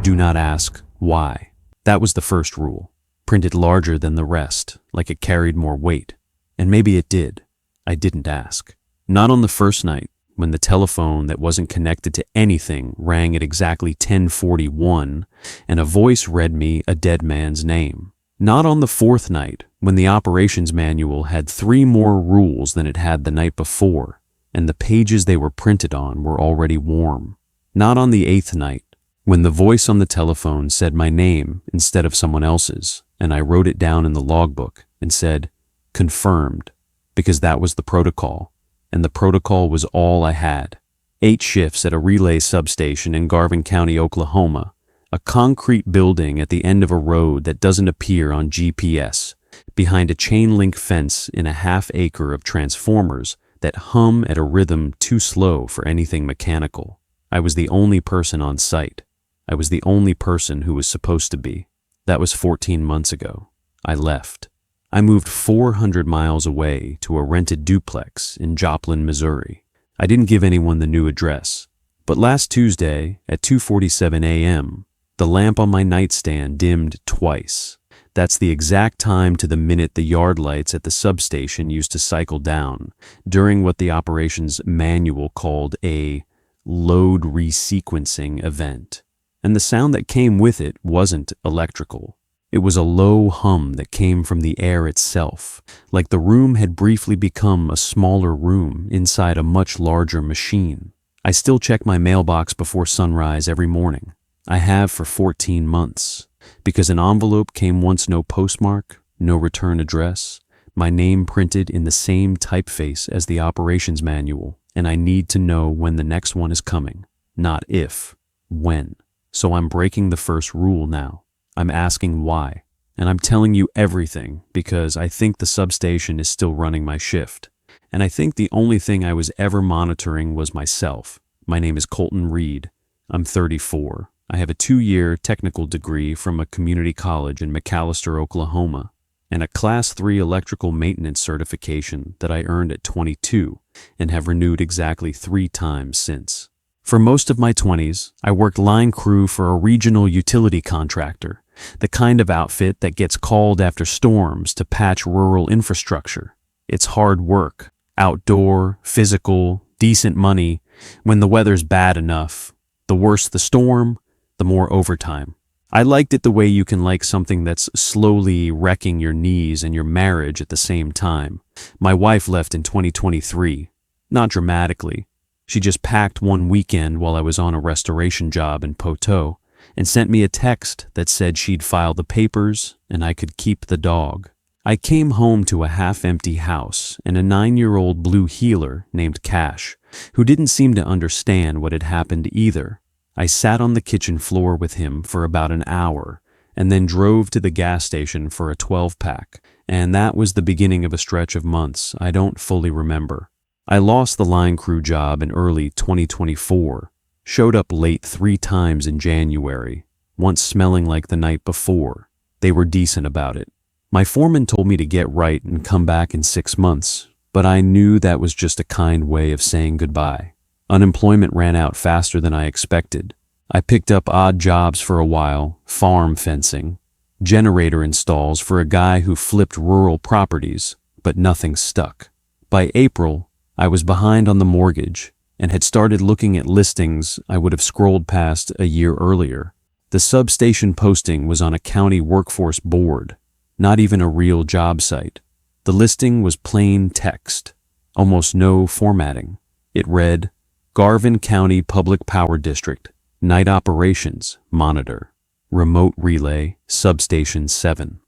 Do not ask why. That was the first rule, printed larger than the rest, like it carried more weight. And maybe it did. I didn't ask. Not on the first night, when the telephone that wasn't connected to anything rang at exactly 10:41, and a voice read me a dead man's name. Not on the fourth night, when the operations manual had 3 more rules than it had the night before, and the pages they were printed on were already warm. Not on the 8th night, when the voice on the telephone said my name instead of someone else's, and I wrote it down in the logbook and said, confirmed, because that was the protocol, and the protocol was all I had. 8 shifts at a relay substation in Garvin County, Oklahoma, a concrete building at the end of a road that doesn't appear on GPS, behind a chain-link fence in a half-acre of transformers that hum at a rhythm too slow for anything mechanical. I was the only person on site. I was the only person who was supposed to be. That was 14 months ago. I left. I moved 400 miles away to a rented duplex in Joplin, Missouri. I didn't give anyone the new address. But last Tuesday at 2:47 a.m., the lamp on my nightstand dimmed twice. That's the exact time to the minute the yard lights at the substation used to cycle down during what the operations manual called a load resequencing event. And the sound that came with it wasn't electrical. It was a low hum that came from the air itself, like the room had briefly become a smaller room inside a much larger machine. I still check my mailbox before sunrise every morning. I have for 14 months, because an envelope came once no postmark, no return address, my name printed in the same typeface as the operations manual, and I need to know when the next one is coming, not if, when. So I'm breaking the first rule now. I'm asking why, and I'm telling you everything because I think the substation is still running my shift, and I think the only thing I was ever monitoring was myself. My name is Colton Reed. I'm 34. I have a 2-year technical degree from a community college in McAlester, Oklahoma, and a Class 3 electrical maintenance certification that I earned at 22 and have renewed exactly 3 times since. For most of my 20s, I worked line crew for a regional utility contractor, the kind of outfit that gets called after storms to patch rural infrastructure. It's hard work, outdoor, physical, decent money. When the weather's bad enough, the worse the storm, the more overtime. I liked it the way you can like something that's slowly wrecking your knees and your marriage at the same time. My wife left in 2023. Not dramatically. She just packed one weekend while I was on a restoration job in Poteau and sent me a text that said she'd file the papers and I could keep the dog. I came home to a half-empty house and a 9-year-old blue heeler named Cash, who didn't seem to understand what had happened either. I sat on the kitchen floor with him for about an hour and then drove to the gas station for a 12-pack, and that was the beginning of a stretch of months I don't fully remember. I lost the line crew job in early 2024, showed up late 3 times in January, once smelling like the night before. They were decent about it. My foreman told me to get right and come back in 6 months, but I knew that was just a kind way of saying goodbye. Unemployment ran out faster than I expected. I picked up odd jobs for a while, farm fencing, generator installs for a guy who flipped rural properties, but nothing stuck. By April, I was behind on the mortgage and had started looking at listings I would have scrolled past a year earlier. The substation posting was on a county workforce board, not even a real job site. The listing was plain text, almost no formatting. It read, Garvin County Public Power District, Night Operations, Monitor, Remote Relay, Substation 7,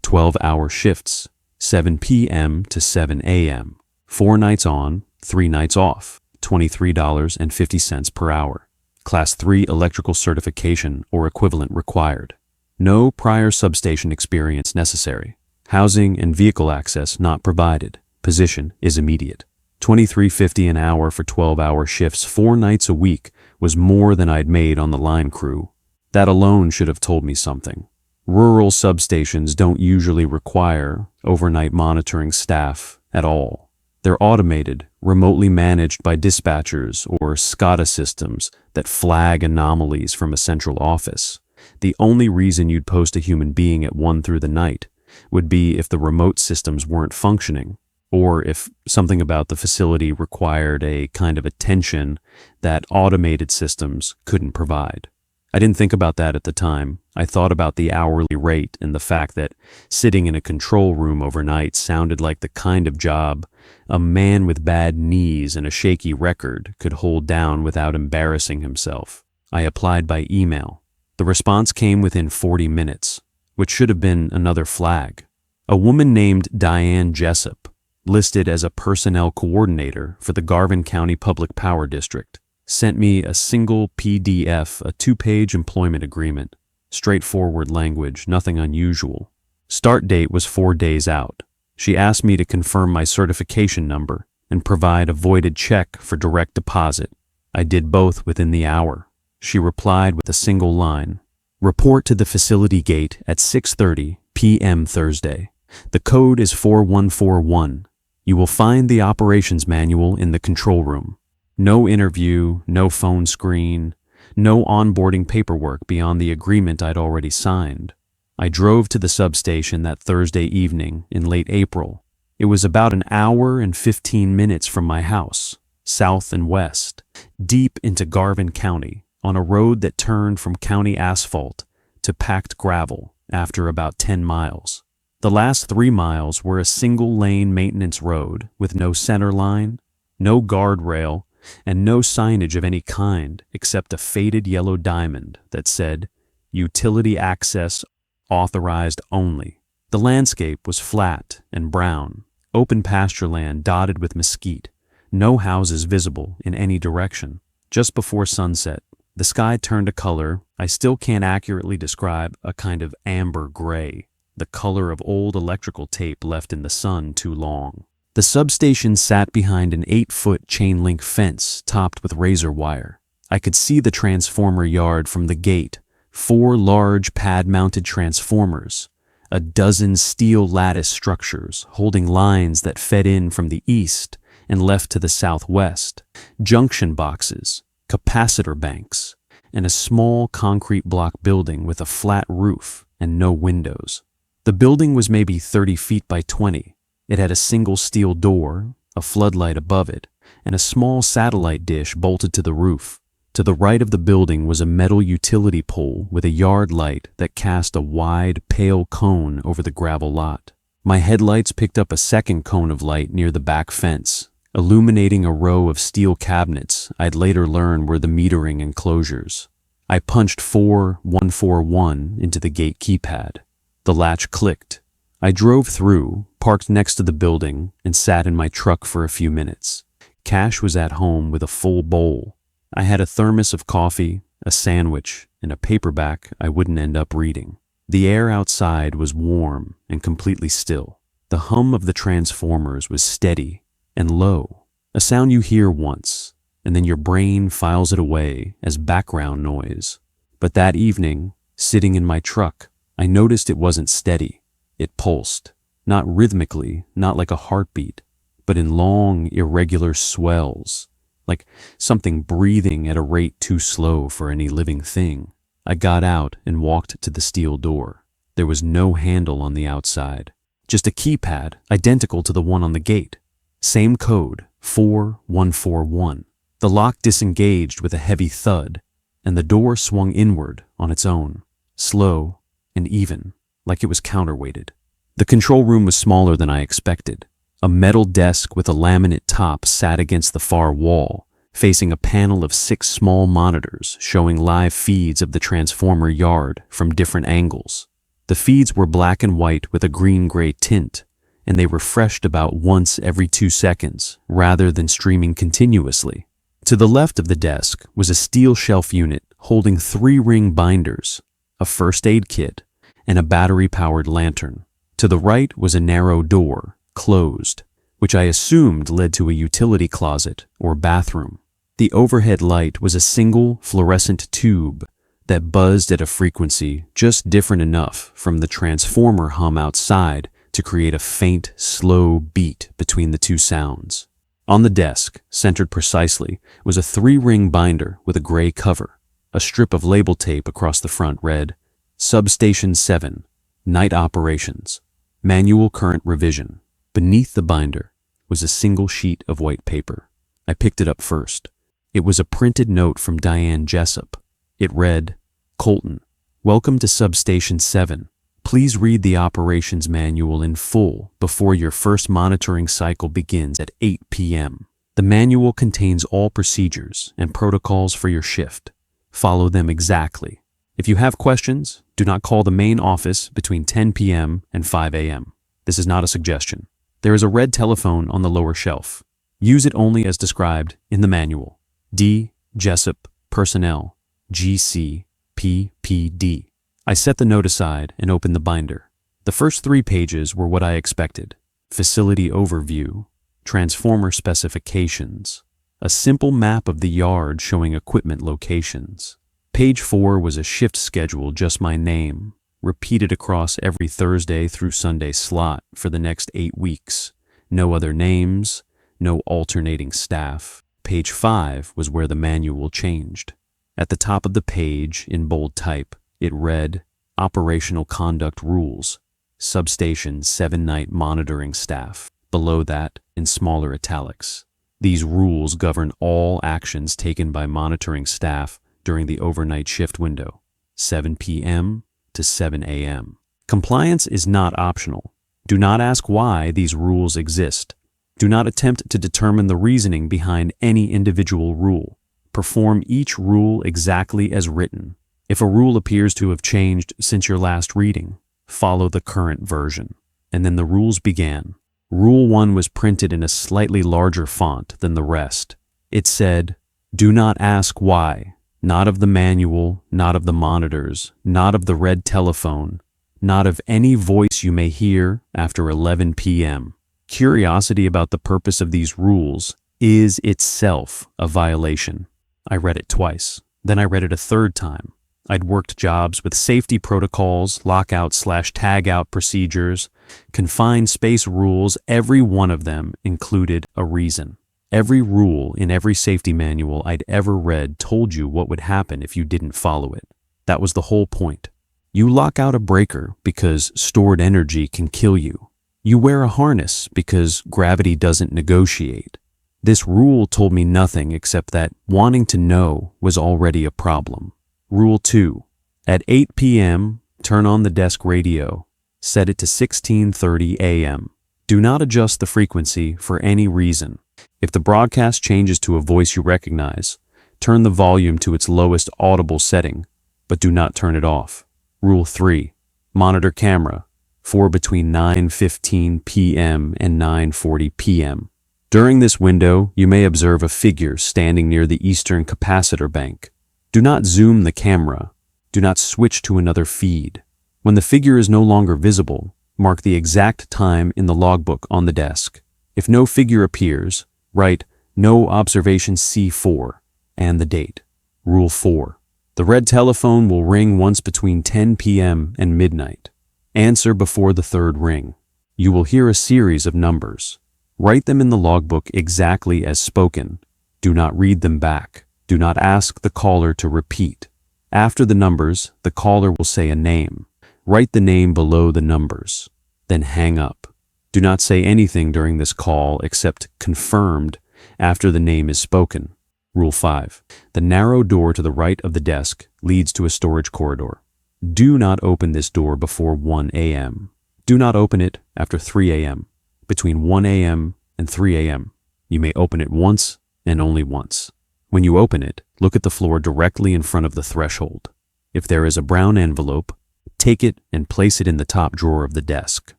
12-hour shifts, 7 p.m. to 7 a.m., 4 nights on, 3 nights off, $23.50 per hour. Class 3 electrical certification or equivalent required. No prior substation experience necessary. Housing and vehicle access not provided. Position is immediate. $23.50 an hour for 12-hour shifts 4 nights a week was more than I'd made on the line crew. That alone should have told me something. Rural substations don't usually require overnight monitoring staff at all. They're automated, remotely managed by dispatchers or SCADA systems that flag anomalies from a central office. The only reason you'd post a human being at 1 through the night would be if the remote systems weren't functioning, or if something about the facility required a kind of attention that automated systems couldn't provide. I didn't think about that at the time. I thought about the hourly rate and the fact that sitting in a control room overnight sounded like the kind of job a man with bad knees and a shaky record could hold down without embarrassing himself. I applied by email. The response came within 40 minutes, which should have been another flag. A woman named Diane Jessup, listed as a personnel coordinator for the Garvin County Public Power District, sent me a single PDF, a 2-page employment agreement. Straightforward language, nothing unusual. Start date was 4 days out. She asked me to confirm my certification number and provide a voided check for direct deposit. I did both within the hour. She replied with a single line. Report to the facility gate at 6:30 p.m. Thursday. The code is 4141. You will find the operations manual in the control room. No interview, no phone screen, no onboarding paperwork beyond the agreement I'd already signed. I drove to the substation that Thursday evening in late April. It was about an hour and 15 minutes from my house, south and west, deep into Garvin County, on a road that turned from county asphalt to packed gravel after about 10 miles. The last 3 miles were a single-lane maintenance road with no center line, no guardrail, and no signage of any kind except a faded yellow diamond that said, "Utility access authorized only." The landscape was flat and brown, open pasture land dotted with mesquite, no houses visible in any direction. Just before sunset, the sky turned a color I still can't accurately describe, a kind of amber gray, the color of old electrical tape left in the sun too long. The substation sat behind an 8-foot chain-link fence topped with razor wire. I could see the transformer yard from the gate, 4 large pad-mounted transformers, a dozen steel lattice structures holding lines that fed in from the east and left to the southwest, junction boxes, capacitor banks, and a small concrete block building with a flat roof and no windows. The building was maybe 30 feet by 20. It had a single steel door, a floodlight above it, and a small satellite dish bolted to the roof. To the right of the building was a metal utility pole with a yard light that cast a wide, pale cone over the gravel lot. My headlights picked up a second cone of light near the back fence, illuminating a row of steel cabinets I'd later learn were the metering enclosures. I punched 4141 into the gate keypad. The latch clicked. I drove through, parked next to the building, and sat in my truck for a few minutes. Cash was at home with a full bowl. I had a thermos of coffee, a sandwich, and a paperback I wouldn't end up reading. The air outside was warm and completely still. The hum of the transformers was steady and low, a sound you hear once, and then your brain files it away as background noise. But that evening, sitting in my truck, I noticed it wasn't steady. It pulsed, not rhythmically, not like a heartbeat, but in long, irregular swells, like something breathing at a rate too slow for any living thing. I got out and walked to the steel door. There was no handle on the outside, just a keypad identical to the one on the gate. Same code, 4141. The lock disengaged with a heavy thud, and the door swung inward on its own, slow and even, like it was counterweighted. The control room was smaller than I expected. A metal desk with a laminate top sat against the far wall, facing a panel of 6 small monitors showing live feeds of the transformer yard from different angles. The feeds were black and white with a green-gray tint, and they refreshed about once every 2 seconds, rather than streaming continuously. To the left of the desk was a steel shelf unit holding 3-ring binders, a first aid kit, and a battery-powered lantern. To the right was a narrow door, closed, which I assumed led to a utility closet or bathroom. The overhead light was a single fluorescent tube that buzzed at a frequency just different enough from the transformer hum outside to create a faint, slow beat between the two sounds. On the desk, centered precisely, was a 3-ring binder with a gray cover. A strip of label tape across the front read, Substation 7, Night Operations, Manual Current Revision. Beneath the binder was a single sheet of white paper. I picked it up first. It was a printed note from Diane Jessup. It read, Colton, welcome to Substation 7. Please read the operations manual in full before your first monitoring cycle begins at 8 p.m. The manual contains all procedures and protocols for your shift. Follow them exactly. If you have questions, do not call the main office between 10 p.m. and 5 a.m. This is not a suggestion. There is a red telephone on the lower shelf. Use it only as described in the manual. D. Jessup, Personnel, GC, PPD. I set the note aside and opened the binder. The first 3 pages were what I expected. Facility overview, transformer specifications, a simple map of the yard showing equipment locations. Page 4 was a shift schedule, just my name, repeated across every Thursday through Sunday slot for the next 8 weeks. No other names, no alternating staff. Page 5 was where the manual changed. At the top of the page, in bold type, it read, Operational Conduct Rules, Substation 7 Night Monitoring Staff. Below that, in smaller italics, these rules govern all actions taken by monitoring staff during the overnight shift window, 7 p.m. to 7 a.m. Compliance is not optional. Do not ask why these rules exist. Do not attempt to determine the reasoning behind any individual rule. Perform each rule exactly as written. If a rule appears to have changed since your last reading, follow the current version. And then the rules began. Rule 1 was printed in a slightly larger font than the rest. It said, Do not ask why. Not of the manual, not of the monitors, not of the red telephone, not of any voice you may hear after 11 p.m. Curiosity about the purpose of these rules is itself a violation. I read it twice. Then I read it a third time. I'd worked jobs with safety protocols, lockout/tagout procedures, confined space rules. Every one of them included a reason. Every rule in every safety manual I'd ever read told you what would happen if you didn't follow it. That was the whole point. You lock out a breaker because stored energy can kill you. You wear a harness because gravity doesn't negotiate. This rule told me nothing except that wanting to know was already a problem. Rule 2. At 8 p.m., turn on the desk radio. Set it to 16:30 a.m. Do not adjust the frequency for any reason. If the broadcast changes to a voice you recognize, turn the volume to its lowest audible setting, but do not turn it off. Rule 3. Monitor camera for between 9:15 p.m. and 9:40 p.m. During this window, you may observe a figure standing near the eastern capacitor bank. Do not zoom the camera. Do not switch to another feed. When the figure is no longer visible, mark the exact time in the logbook on the desk. If no figure appears, write No Observation C4 and the date. Rule 4. The red telephone will ring once between 10 p.m. and midnight. Answer before the third ring. You will hear a series of numbers. Write them in the logbook exactly as spoken. Do not read them back. Do not ask the caller to repeat. After the numbers, the caller will say a name. Write the name below the numbers. Then hang up. Do not say anything during this call except confirmed after the name is spoken. Rule 5. The narrow door to the right of the desk leads to a storage corridor. Do not open this door before 1 a.m. Do not open it after 3 a.m. Between 1 a.m. and 3 a.m. You may open it once and only once. When you open it, look at the floor directly in front of the threshold. If there is a brown envelope, take it and place it in the top drawer of the desk.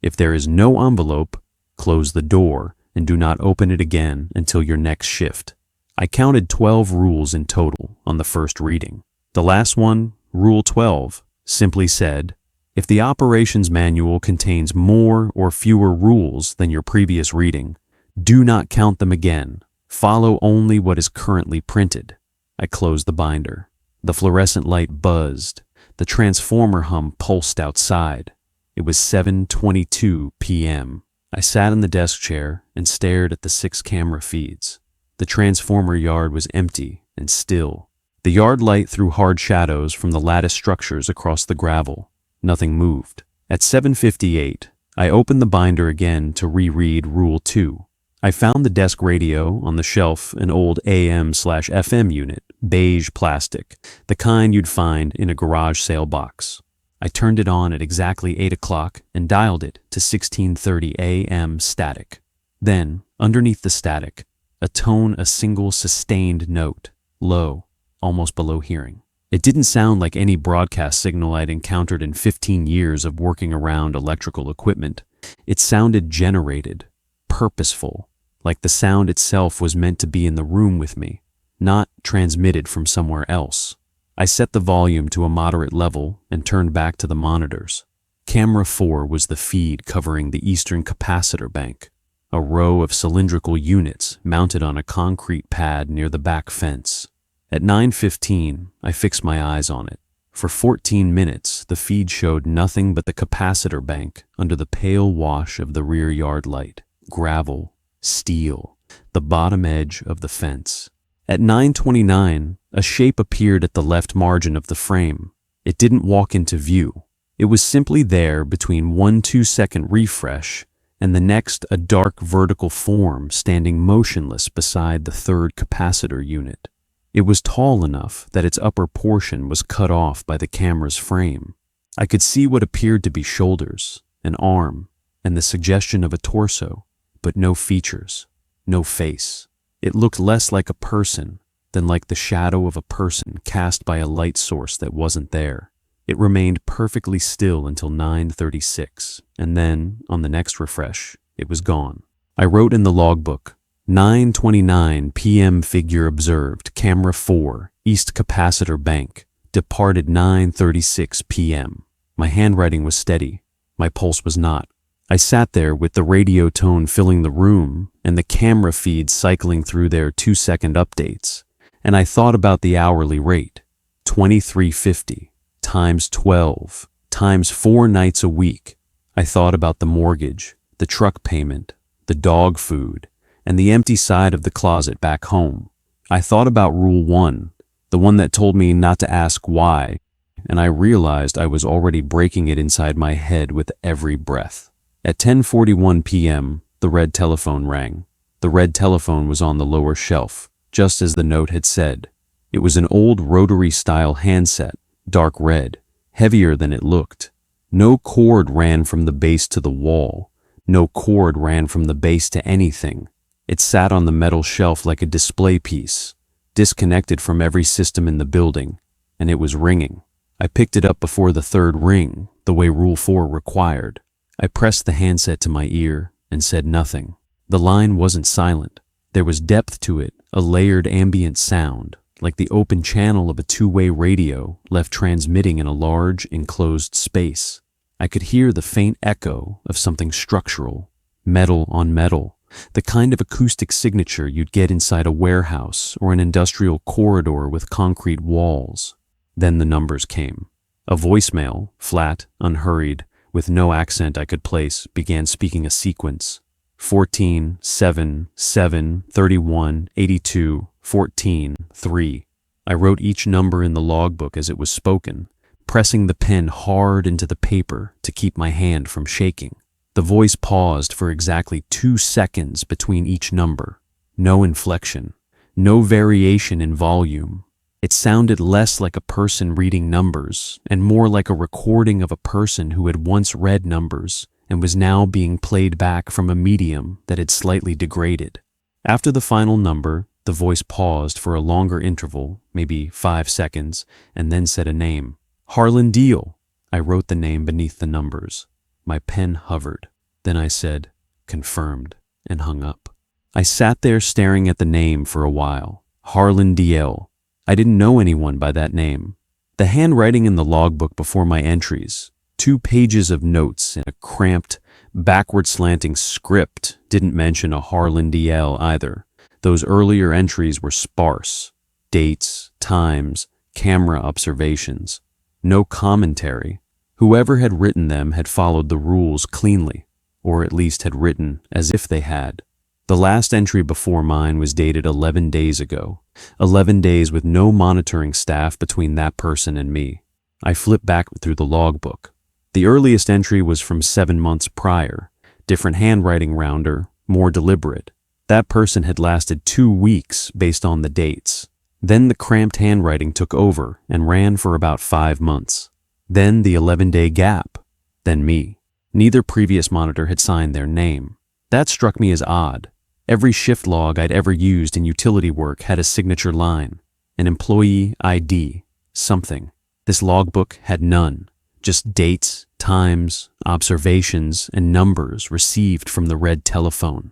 If there is no envelope, close the door and do not open it again until your next shift. I counted 12 rules in total on the first reading. The last one, Rule 12, simply said, if the operations manual contains more or fewer rules than your previous reading, do not count them again. Follow only what is currently printed. I closed the binder. The fluorescent light buzzed. The transformer hum pulsed outside. It was 7:22 p.m. I sat in the desk chair and stared at the 6 camera feeds. The transformer yard was empty and still. The yard light threw hard shadows from the lattice structures across the gravel. Nothing moved. At 7:58, I opened the binder again to reread Rule 2. I found the desk radio on the shelf, an old AM/FM unit, beige plastic, the kind you'd find in a garage sale box. I turned it on at exactly 8 o'clock and dialed it to 16:30 AM static. Then, underneath the static, a single sustained note, low, almost below hearing. It didn't sound like any broadcast signal I'd encountered in 15 years of working around electrical equipment. It sounded generated, purposeful, like the sound itself was meant to be in the room with me, not transmitted from somewhere else. I set the volume to a moderate level and turned back to the monitors. Camera 4 was the feed covering the eastern capacitor bank, a row of cylindrical units mounted on a concrete pad near the back fence. At 9:15, I fixed my eyes on it. For 14 minutes, the feed showed nothing but the capacitor bank under the pale wash of the rear yard light, gravel, steel, the bottom edge of the fence. At 9:29, a shape appeared at the left margin of the frame. It didn't walk into view. It was simply there between 1 2-second refresh and the next a dark vertical form standing motionless beside the third capacitor unit. It was tall enough that its upper portion was cut off by the camera's frame. I could see what appeared to be shoulders, an arm, and the suggestion of a torso, but no features, no face. It looked less like a person than like the shadow of a person cast by a light source that wasn't there. It remained perfectly still until 9:36, and then, on the next refresh, it was gone. I wrote in the logbook, 9:29 p.m. figure observed, camera 4, east capacitor bank, departed 9:36 p.m. My handwriting was steady. My pulse was not. I sat there with the radio tone filling the room and the camera feed cycling through their 2-second updates, and I thought about the hourly rate, $23.50 times 12 times 4 nights a week. I thought about the mortgage, the truck payment, the dog food, and the empty side of the closet back home. I thought about Rule 1, the one that told me not to ask why, and I realized I was already breaking it inside my head with every breath. At 10:41 p.m., the red telephone rang. The red telephone was on the lower shelf, just as the note had said. It was an old rotary-style handset, dark red, heavier than it looked. No cord ran from the base to the wall. No cord ran from the base to anything. It sat on the metal shelf like a display piece, disconnected from every system in the building, and it was ringing. I picked it up before the third ring, the way Rule 4 required. I pressed the handset to my ear and said nothing. The line wasn't silent. There was depth to it, a layered ambient sound, like the open channel of a two-way radio left transmitting in a large, enclosed space. I could hear the faint echo of something structural, metal on metal, the kind of acoustic signature you'd get inside a warehouse or an industrial corridor with concrete walls. Then the numbers came. A voicemail, flat, unhurried, with no accent I could place, began speaking a sequence. 14, 7, 7, 31, 82, 14, 3. I wrote each number in the logbook as it was spoken, pressing the pen hard into the paper to keep my hand from shaking. The voice paused for exactly 2 seconds between each number. No inflection, no variation in volume. It sounded less like a person reading numbers and more like a recording of a person who had once read numbers and was now being played back from a medium that had slightly degraded. After the final number, the voice paused for a longer interval, maybe 5 seconds, and then said a name. Harlan Deal. I wrote the name beneath the numbers. My pen hovered. Then I said, confirmed, and hung up. I sat there staring at the name for a while. Harlan Deal. I didn't know anyone by that name. The handwriting in the logbook before my entries, 2 pages of notes in a cramped, backward-slanting script, didn't mention a Harlan Deal either. Those earlier entries were sparse. Dates, times, camera observations. No commentary. Whoever had written them had followed the rules cleanly. or at least had written as if they had. The last entry before mine was dated 11 days ago, 11 days with no monitoring staff between that person and me. I flipped back through the logbook. The earliest entry was from 7 months prior, different handwriting rounder, more deliberate. That person had lasted 2 weeks based on the dates. Then the cramped handwriting took over and ran for about 5 months. Then the 11-day gap. Then me. Neither previous monitor had signed their name. That struck me as odd. Every shift log I'd ever used in utility work had a signature line, an employee ID, something. This logbook had none, just dates, times, observations, and numbers received from the red telephone.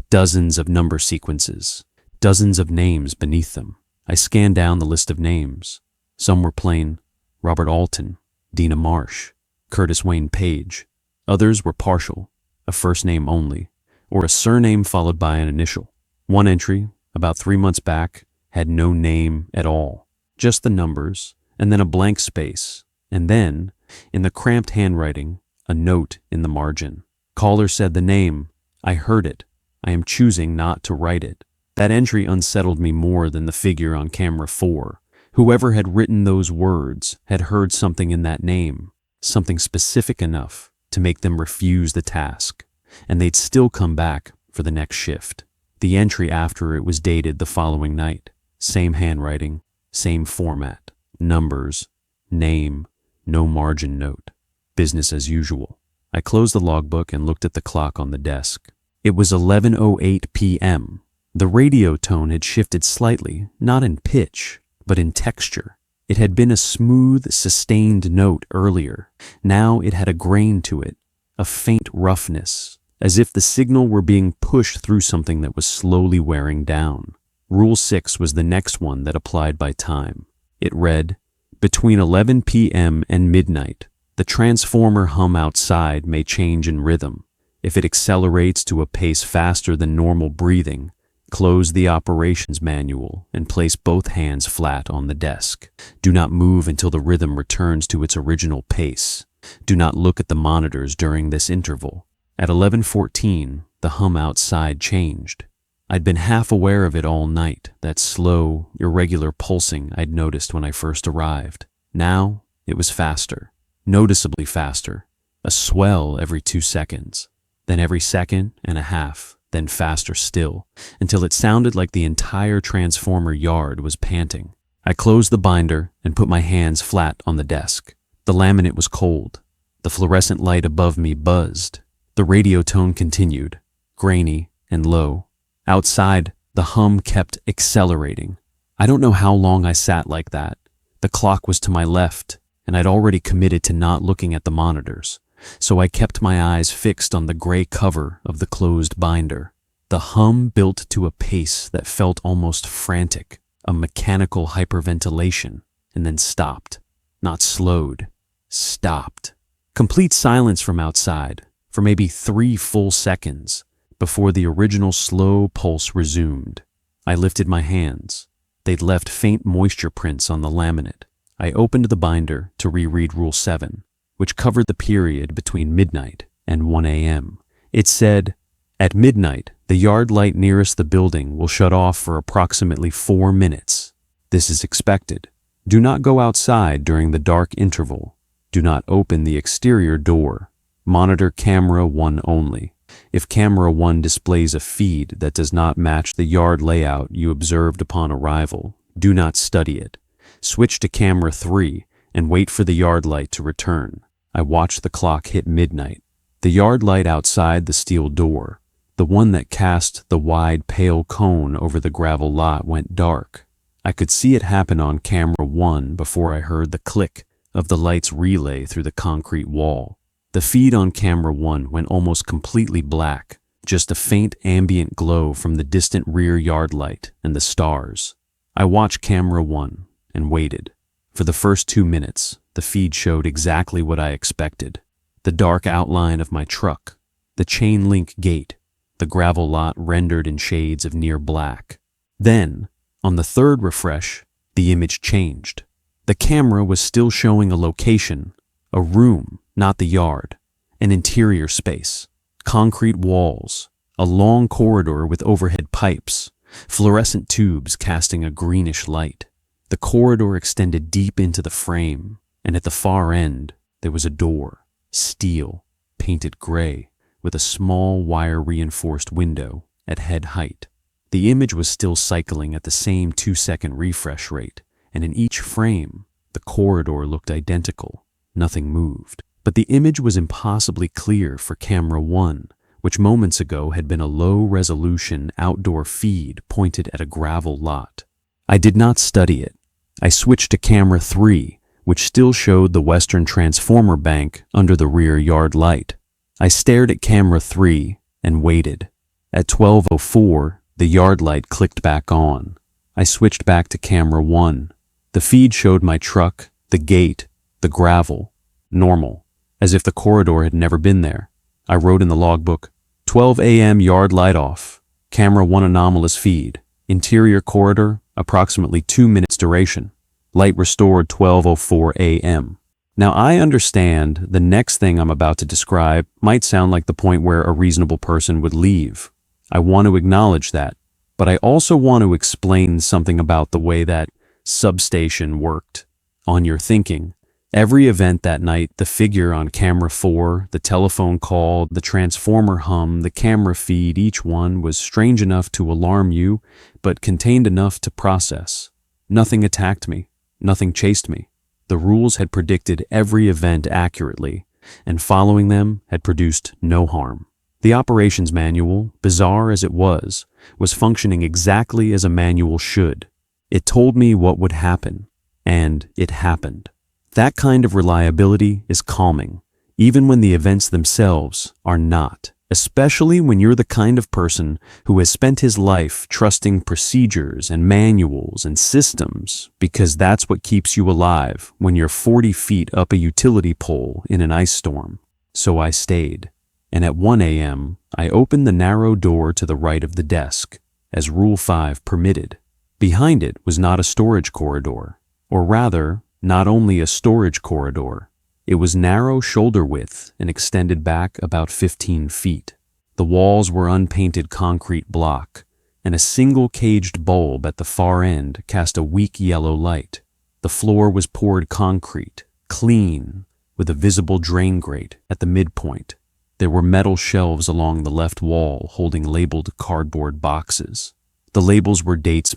Dozens of number sequences, dozens of names beneath them. I scanned down the list of names. Some were plain Robert Alton, Dina Marsh, Curtis Wayne Page. Others were partial, a first name only, or a surname followed by an initial. One entry, about 3 months back, had no name at all, just the numbers, and then a blank space, and then, in the cramped handwriting, a note in the margin. Caller said the name. I heard it. I am choosing not to write it. That entry unsettled me more than the figure on camera 4. Whoever had written those words had heard something in that name, something specific enough to make them refuse the task, and they'd still come back for the next shift. The entry after it was dated the following night. Same handwriting, same format, numbers, name, no margin note. Business as usual. I closed the logbook and looked at the clock on the desk. It was 11:08 p.m. The radio tone had shifted slightly, not in pitch, but in texture. It had been a smooth, sustained note earlier. Now it had a grain to it, a faint roughness, as if the signal were being pushed through something that was slowly wearing down. Rule 6 was the next one that applied by time. It read, between 11 p.m. and midnight, the transformer hum outside may change in rhythm. If it accelerates to a pace faster than normal breathing, close the operations manual and place both hands flat on the desk. Do not move until the rhythm returns to its original pace. Do not look at the monitors during this interval. At 11:14, the hum outside changed. I'd been half aware of it all night, that slow, irregular pulsing I'd noticed when I first arrived. Now, it was faster, noticeably faster, a swell every 2 seconds, then every second and a half, then faster still, until it sounded like the entire transformer yard was panting. I closed the binder and put my hands flat on the desk. The laminate was cold. The fluorescent light above me buzzed. The radio tone continued, grainy and low. Outside, the hum kept accelerating. I don't know how long I sat like that. The clock was to my left, and I'd already committed to not looking at the monitors. So I kept my eyes fixed on the gray cover of the closed binder. The hum built to a pace that felt almost frantic, a mechanical hyperventilation, and then stopped. Not slowed, stopped. Complete silence from outside, for maybe 3 full seconds, before the original slow pulse resumed. I lifted my hands. They'd left faint moisture prints on the laminate. I opened the binder to reread Rule 7. Which covered the period between midnight and 1 a.m. It said, at midnight, the yard light nearest the building will shut off for approximately 4 minutes. This is expected. Do not go outside during the dark interval. Do not open the exterior door. Monitor camera 1 only. If camera 1 displays a feed that does not match the yard layout you observed upon arrival, do not study it. Switch to camera 3 and wait for the yard light to return. I watched the clock hit midnight. The yard light outside the steel door, the one that cast the wide pale cone over the gravel lot, went dark. I could see it happen on camera 1 before I heard the click of the light's relay through the concrete wall. The feed on camera 1 went almost completely black, just a faint ambient glow from the distant rear yard light and the stars. I watched camera 1 and waited. For the first 2 minutes, the feed showed exactly what I expected. The dark outline of my truck, the chain link gate, the gravel lot rendered in shades of near black. Then, on the third refresh, the image changed. The camera was still showing a location, a room, not the yard, an interior space. concrete walls, a long corridor with overhead pipes, fluorescent tubes casting a greenish light. The corridor extended deep into the frame, and at the far end, there was a door, steel, painted gray, with a small wire-reinforced window at head height. The image was still cycling at the same 2-second refresh rate, and in each frame, the corridor looked identical. Nothing moved. But the image was impossibly clear for camera 1, which moments ago had been a low-resolution outdoor feed pointed at a gravel lot. I did not study it. I switched to camera 3, which still showed the Western Transformer bank under the rear yard light. I stared at camera 3 and waited. At 12:04, the yard light clicked back on. I switched back to camera 1. The feed showed my truck, the gate, the gravel, normal, as if the corridor had never been there. I wrote in the logbook, 12 a.m. yard light off, camera 1 anomalous feed, interior corridor, approximately 2 minutes duration, light restored 12:04 a.m. Now I understand the next thing I'm about to describe might sound like the point where a reasonable person would leave. I want to acknowledge that, but I also want to explain something about the way that Substation worked. On your thinking, every event that night, the figure on camera 4, the telephone call, the transformer hum, the camera feed, each one was strange enough to alarm you, but contained enough to process. Nothing attacked me. Nothing chased me. The rules had predicted every event accurately, and following them had produced no harm. The operations manual, bizarre as it was functioning exactly as a manual should. It told me what would happen, and it happened. That kind of reliability is calming, even when the events themselves are not, especially when you're the kind of person who has spent his life trusting procedures and manuals and systems because that's what keeps you alive when you're 40 feet up a utility pole in an ice storm. So I stayed, and at 1 a.m., I opened the narrow door to the right of the desk, as Rule 5 permitted. Behind it was not a storage corridor, or rather, not only a storage corridor. It was narrow shoulder width and extended back about 15 feet. The walls were unpainted concrete block, and a single caged bulb at the far end cast a weak yellow light. The floor was poured concrete, clean, with a visible drain grate at the midpoint. There were metal shelves along the left wall holding labeled cardboard boxes. The labels were dates,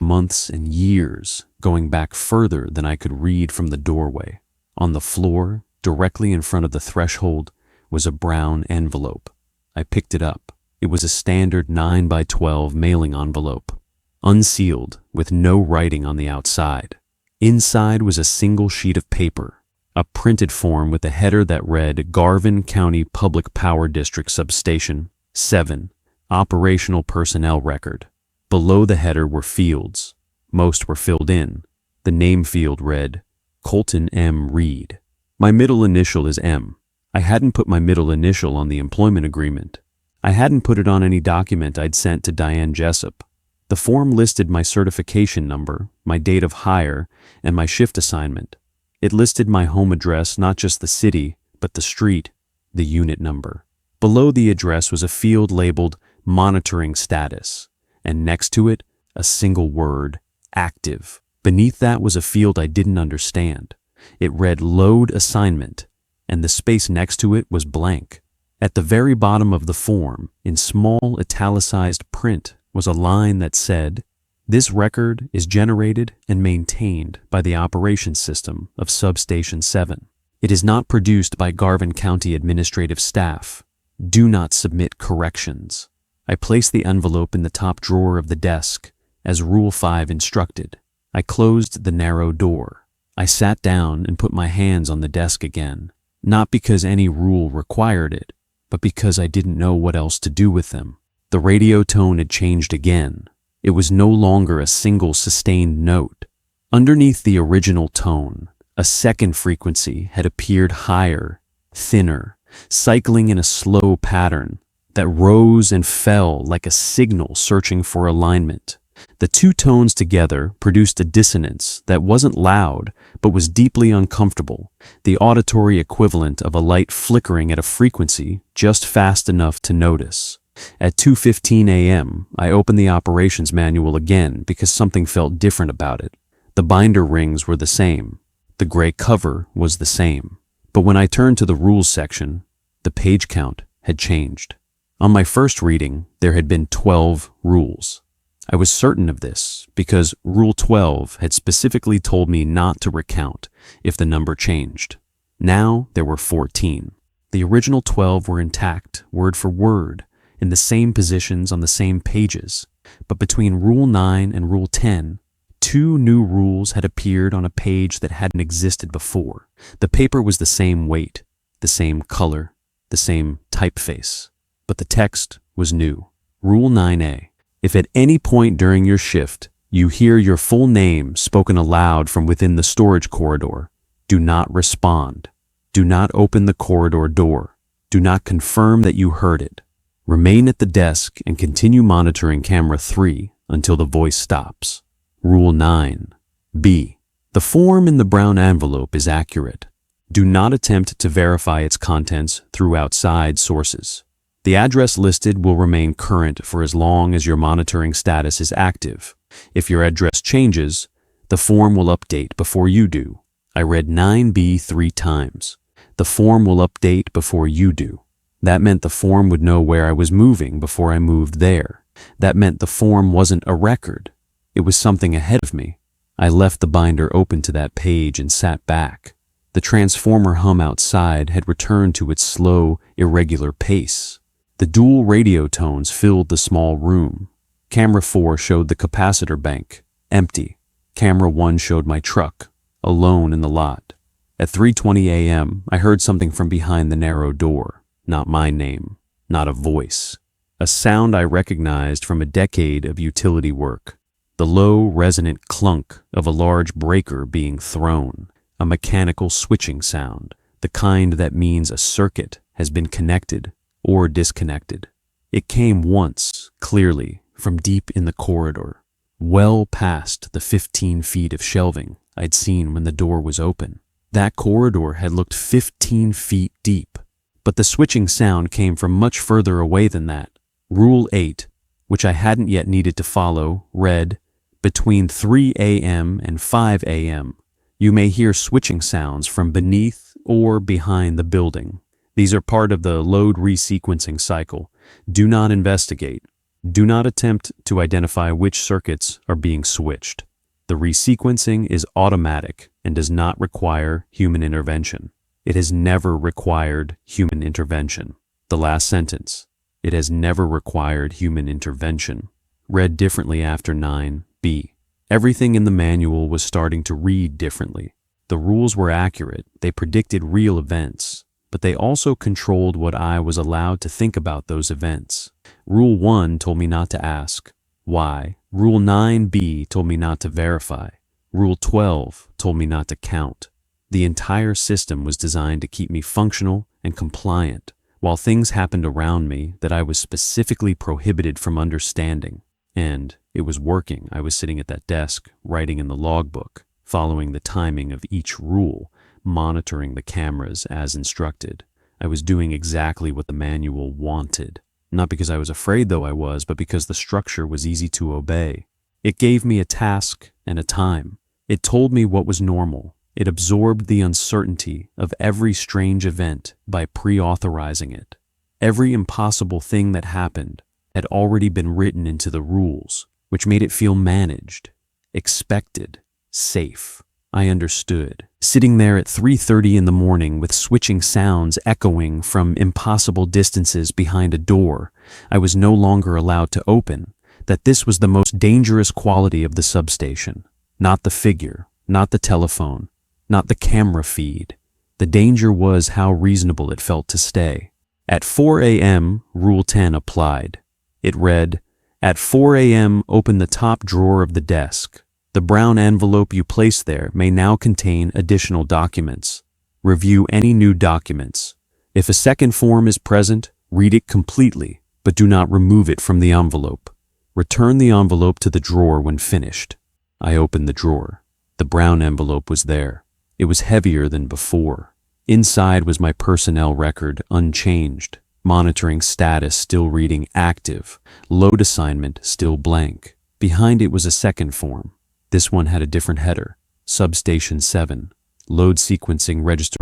months, and years, going back further than I could read from the doorway. On the floor, directly in front of the threshold, was a brown envelope. I picked it up. It was a standard 9x12 mailing envelope, unsealed, with no writing on the outside. Inside was a single sheet of paper, a printed form with a header that read Garvin County Public Power District Substation 7, Operational Personnel Record. Below the header were fields. Most were filled in. The name field read Colton M. Reed. My middle initial is M. I hadn't put my middle initial on the employment agreement. I hadn't put it on any document I'd sent to Diane Jessup. The form listed my certification number, my date of hire, and my shift assignment. It listed my home address, not just the city, but the street, the unit number. Below the address was a field labeled Monitoring Status, and next to it, a single word, Active. Beneath that was a field I didn't understand. It read Load Assignment, and the space next to it was blank. At the very bottom of the form, in small italicized print, was a line that said, This record is generated and maintained by the operations system of Substation 7. It is not produced by Garvin County administrative staff. Do not submit corrections. I placed the envelope in the top drawer of the desk, as Rule 5 instructed. I closed the narrow door. I sat down and put my hands on the desk again, not because any rule required it, but because I didn't know what else to do with them. The radio tone had changed again. It was no longer a single sustained note. Underneath the original tone, a second frequency had appeared higher, thinner, cycling in a slow pattern that rose and fell like a signal searching for alignment. The two tones together produced a dissonance that wasn't loud, but was deeply uncomfortable, the auditory equivalent of a light flickering at a frequency just fast enough to notice. At 2:15 a.m., I opened the operations manual again because something felt different about it. The binder rings were the same. The gray cover was the same. But when I turned to the rules section, the page count had changed. On my first reading, there had been 12 rules. I was certain of this because Rule 12 had specifically told me not to recount if the number changed. Now there were 14. The original 12 were intact, word for word, in the same positions on the same pages, but between Rule 9 and Rule 10, 2 new rules had appeared on a page that hadn't existed before. The paper was the same weight, the same color, the same typeface, but the text was new. Rule 9A. If at any point during your shift you hear your full name spoken aloud from within the storage corridor, do not respond. Do not open the corridor door. Do not confirm that you heard it. Remain at the desk and continue monitoring camera 3 until the voice stops. Rule 9B. The form in the brown envelope is accurate. Do not attempt to verify its contents through outside sources. The address listed will remain current for as long as your monitoring status is active. If your address changes, the form will update before you do. I read 9B 3 times. The form will update before you do. That meant the form would know where I was moving before I moved there. That meant the form wasn't a record. It was something ahead of me. I left the binder open to that page and sat back. The transformer hum outside had returned to its slow, irregular pace. The dual radio tones filled the small room. Camera 4 showed the capacitor bank, empty. Camera 1 showed my truck, alone in the lot. At 3:20 a.m., I heard something from behind the narrow door. Not my name, not a voice. A sound I recognized from a decade of utility work. The low, resonant clunk of a large breaker being thrown. A mechanical switching sound, the kind that means a circuit has been connected or disconnected. It came once, clearly, from deep in the corridor, well past the 15 feet of shelving I'd seen when the door was open. That corridor had looked 15 feet deep, but the switching sound came from much further away than that. Rule 8, which I hadn't yet needed to follow, read, between 3 a.m. and 5 a.m., you may hear switching sounds from beneath or behind the building. These are part of the load resequencing cycle. Do not investigate. Do not attempt to identify which circuits are being switched. The resequencing is automatic and does not require human intervention. It has never required human intervention. The last sentence. It has never required human intervention. Read differently after 9B. Everything in the manual was starting to read differently. The rules were accurate. They predicted real events, but they also controlled what I was allowed to think about those events. Rule 1 told me not to ask why. Rule 9B told me not to verify. Rule 12 told me not to count. The entire system was designed to keep me functional and compliant, while things happened around me that I was specifically prohibited from understanding. And it was working. I was sitting at that desk, writing in the logbook, following the timing of each rule, monitoring the cameras as instructed. I was doing exactly what the manual wanted. Not because I was afraid, though I was, but because the structure was easy to obey. It gave me a task and a time. It told me what was normal. It absorbed the uncertainty of every strange event by pre-authorizing it. Every impossible thing that happened had already been written into the rules, which made it feel managed, expected, safe. I understood. Sitting there at 3:30 in the morning with switching sounds echoing from impossible distances behind a door I was no longer allowed to open, that this was the most dangerous quality of the substation. Not the figure, not the telephone, not the camera feed. The danger was how reasonable it felt to stay. At 4 a.m., Rule 10 applied. It read, at 4 a.m., open the top drawer of the desk. The brown envelope you place there may now contain additional documents. Review any new documents. If a second form is present, read it completely, but do not remove it from the envelope. Return the envelope to the drawer when finished. I opened the drawer. The brown envelope was there. It was heavier than before. Inside was my personnel record, unchanged. Monitoring status still reading active. Load assignment still blank. Behind it was a second form. This one had a different header. Substation 7. Load sequencing register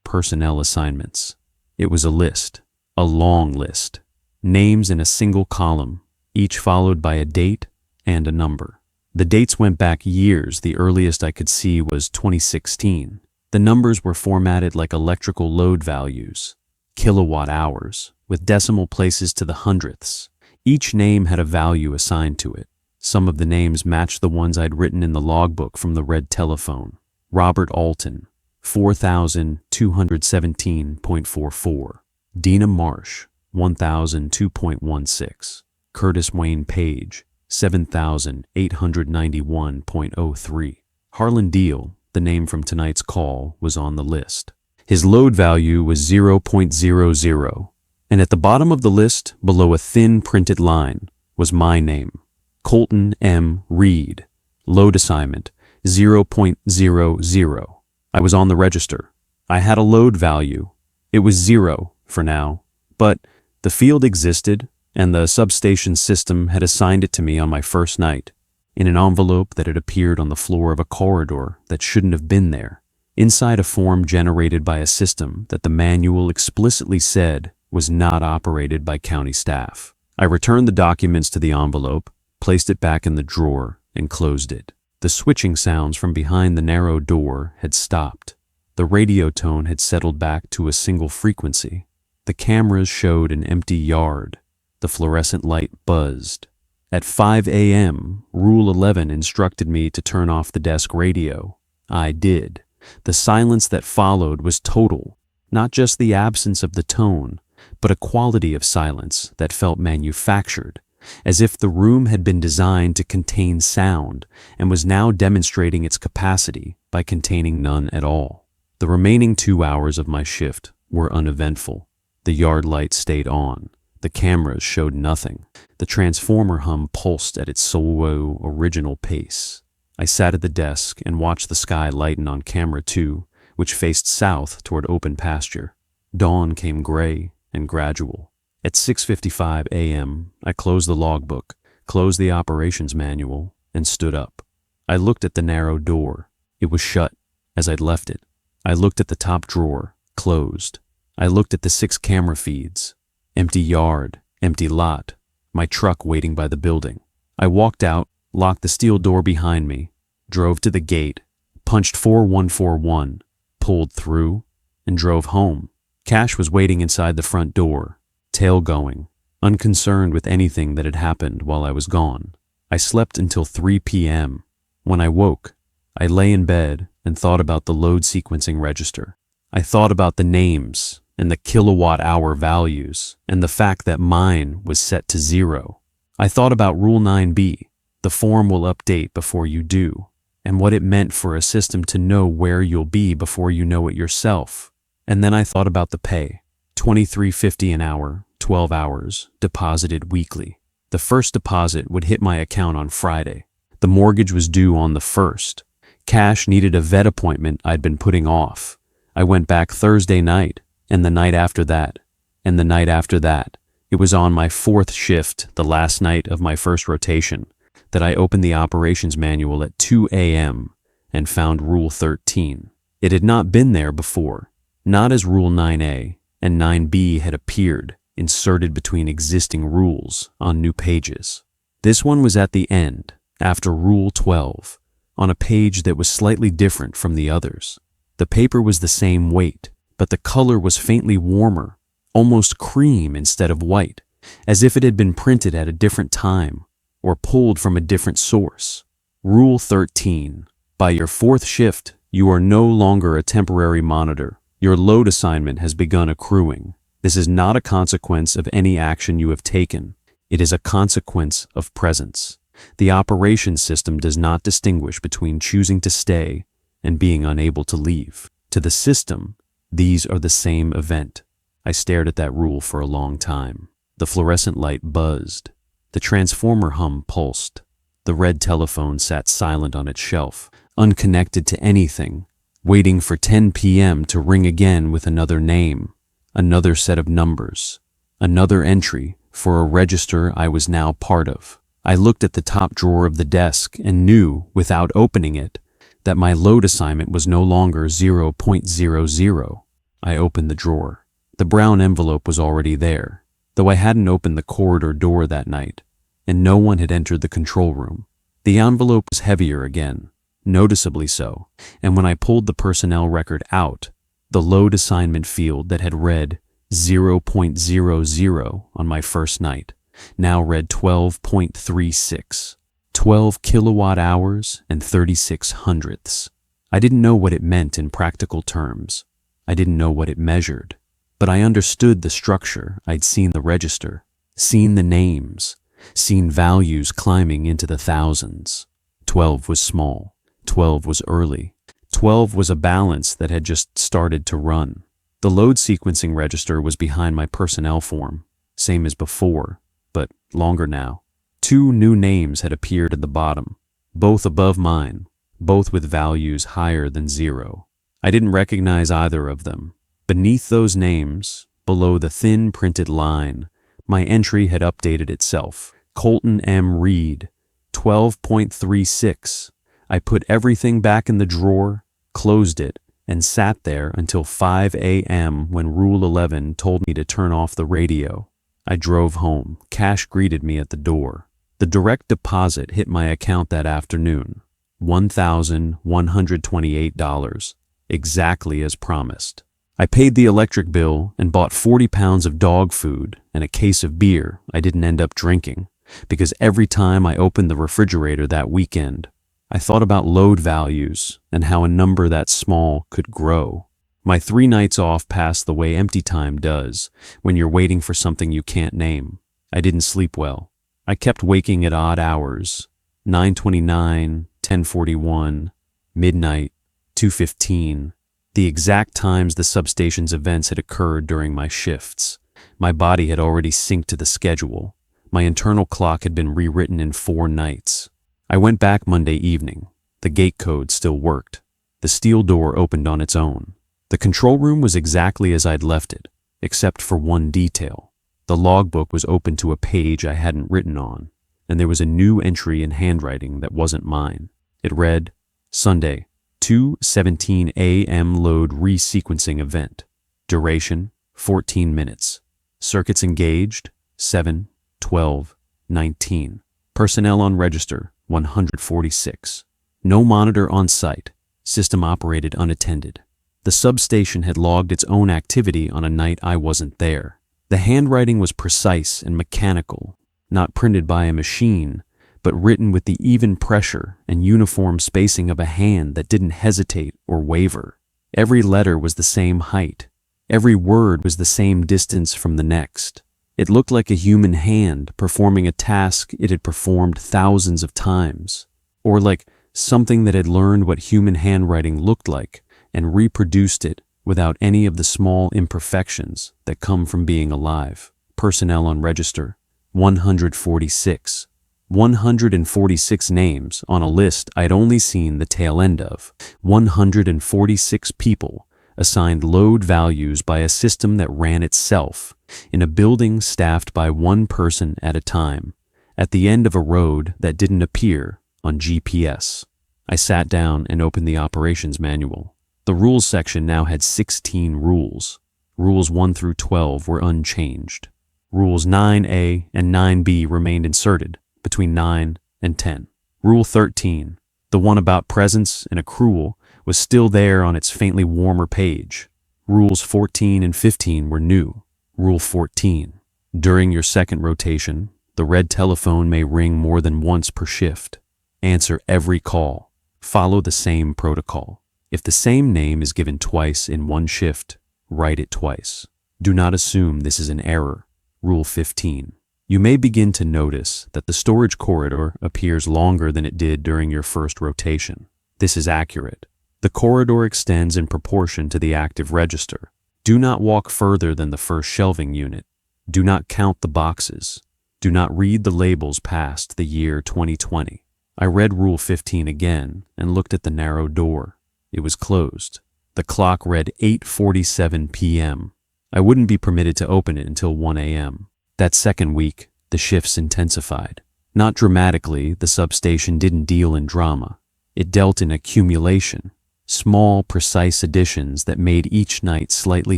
personnel assignments. It was a list. A long list. Names in a single column, each followed by a date and a number. The dates went back years. The earliest I could see was 2016. The numbers were formatted like electrical load values, kilowatt hours, with decimal places to the hundredths. Each name had a value assigned to it. Some of the names matched the ones I'd written in the logbook from the red telephone. Robert Alton, 4,217.44. Dina Marsh, 1,002.16. Curtis Wayne Page, 7,891.03. Harlan Deal, the name from tonight's call, was on the list. His load value was 0.00, and at the bottom of the list, below a thin printed line, was my name, Colton M. Reed. Load assignment, 0.00. I was on the register. I had a load value. It was 0 for now, but the field existed, and the substation system had assigned it to me on my first night, in an envelope that had appeared on the floor of a corridor that shouldn't have been there, inside a form generated by a system that the manual explicitly said was not operated by county staff. I returned the documents to the envelope, placed it back in the drawer, and closed it. The switching sounds from behind the narrow door had stopped. The radio tone had settled back to a single frequency. The cameras showed an empty yard. The fluorescent light buzzed. At 5 a.m., Rule 11 instructed me to turn off the desk radio. I did. The silence that followed was total, not just the absence of the tone, but a quality of silence that felt manufactured, as if the room had been designed to contain sound and was now demonstrating its capacity by containing none at all. The remaining 2 hours of my shift were uneventful. The yard light stayed on. The cameras showed nothing. The transformer hum pulsed at its solo original pace. I sat at the desk and watched the sky lighten on camera 2, which faced south toward open pasture. Dawn came gray and gradual. At 6:55 a.m., I closed the logbook, closed the operations manual, and stood up. I looked at the narrow door. It was shut, as I'd left it. I looked at the top drawer, closed. I looked at the 6 camera feeds. Empty yard, empty lot, my truck waiting by the building. I walked out, locked the steel door behind me, drove to the gate, punched 4141, pulled through, and drove home. Cash was waiting inside the front door, tail going, unconcerned with anything that had happened while I was gone. I slept until 3 p.m. When I woke, I lay in bed and thought about the load sequencing register. I thought about the names and the kilowatt-hour values, and the fact that mine was set to 0. I thought about Rule 9b, the form will update before you do, and what it meant for a system to know where you'll be before you know it yourself. And then I thought about the pay, $23.50 an hour, 12 hours, deposited weekly. The first deposit would hit my account on Friday. The mortgage was due on the 1st. Cash needed a vet appointment I'd been putting off. I went back Thursday night, and the night after that, and the night after that. It was on my 4th shift, the last night of my first rotation, that I opened the operations manual at 2 a.m. and found Rule 13. It had not been there before, not as Rule 9a and 9b had appeared, inserted between existing rules on new pages. This one was at the end, after Rule 12, on a page that was slightly different from the others. The paper was the same weight, but the color was faintly warmer, almost cream instead of white, as if it had been printed at a different time or pulled from a different source. Rule 13. By your 4th shift, you are no longer a temporary monitor. Your load assignment has begun accruing. This is not a consequence of any action you have taken. It is a consequence of presence. The operations system does not distinguish between choosing to stay and being unable to leave. To the system, these are the same event. I stared at that rule for a long time. The fluorescent light buzzed. The transformer hum pulsed. The red telephone sat silent on its shelf, unconnected to anything, waiting for 10 p.m. to ring again with another name, another set of numbers, another entry for a register I was now part of. I looked at the top drawer of the desk and knew, without opening it, that my load assignment was no longer 0.00. I opened the drawer. The brown envelope was already there, though I hadn't opened the corridor door that night, and no one had entered the control room. The envelope was heavier again, noticeably so, and when I pulled the personnel record out, the load assignment field that had read 0.00 on my first night now read 12.36, 12 kilowatt hours and 36 hundredths. I didn't know what it meant in practical terms. I didn't know what it measured, but I understood the structure. I'd seen the register, seen the names, seen values climbing into the thousands. 12 was small. 12 was early. 12 was a balance that had just started to run. The load sequencing register was behind my personnel form, same as before, but longer now. 2 new names had appeared at the bottom, both above mine, both with values higher than 0. I didn't recognize either of them. Beneath those names, below the thin printed line, my entry had updated itself. Colton M. Reed, 12.36. I put everything back in the drawer, closed it, and sat there until 5 a.m. when Rule 11 told me to turn off the radio. I drove home. Cash greeted me at the door. The direct deposit hit my account that afternoon, $1,128, exactly as promised. I paid the electric bill and bought 40 pounds of dog food and a case of beer I didn't end up drinking, because every time I opened the refrigerator that weekend, I thought about load values and how a number that small could grow. My 3 nights off passed the way empty time does when you're waiting for something you can't name. I didn't sleep well. I kept waking at odd hours, 9:29, 10:41, midnight, 2:15, the exact times the substation's events had occurred during my shifts. My body had already synced to the schedule. My internal clock had been rewritten in 4 nights. I went back Monday evening. The gate code still worked. The steel door opened on its own. The control room was exactly as I'd left it, except for one detail. The logbook was open to a page I hadn't written on, and there was a new entry in handwriting that wasn't mine. It read, Sunday, 2:17 a.m. load resequencing event. Duration, 14 minutes. Circuits engaged, 7, 12, 19. Personnel on register, 146. No monitor on site. System operated unattended. The substation had logged its own activity on a night I wasn't there. The handwriting was precise and mechanical, not printed by a machine, but written with the even pressure and uniform spacing of a hand that didn't hesitate or waver. Every letter was the same height. Every word was the same distance from the next. It looked like a human hand performing a task it had performed thousands of times, or like something that had learned what human handwriting looked like and reproduced it without any of the small imperfections that come from being alive. Personnel on register, 146. 146 names on a list I'd only seen the tail end of. 146 people assigned load values by a system that ran itself in a building staffed by one person at a time, at the end of a road that didn't appear on GPS. I sat down and opened the operations manual. The rules section now had 16 rules. Rules 1 through 12 were unchanged. Rules 9A and 9B remained inserted between 9 and 10. Rule 13, the one about presence and accrual, was still there on its faintly warmer page. Rules 14 and 15 were new. Rule 14, during your second rotation, the red telephone may ring more than once per shift. Answer every call. Follow the same protocol. If the same name is given twice in one shift, write it twice. Do not assume this is an error. Rule 15. You may begin to notice that the storage corridor appears longer than it did during your first rotation. This is accurate. The corridor extends in proportion to the active register. Do not walk further than the first shelving unit. Do not count the boxes. Do not read the labels past the year 2020. I read Rule 15 again and looked at the narrow door. It was closed. The clock read 8:47 p.m. I wouldn't be permitted to open it until 1 a.m. That second week, the shifts intensified. Not dramatically, the substation didn't deal in drama. It dealt in accumulation, small, precise additions that made each night slightly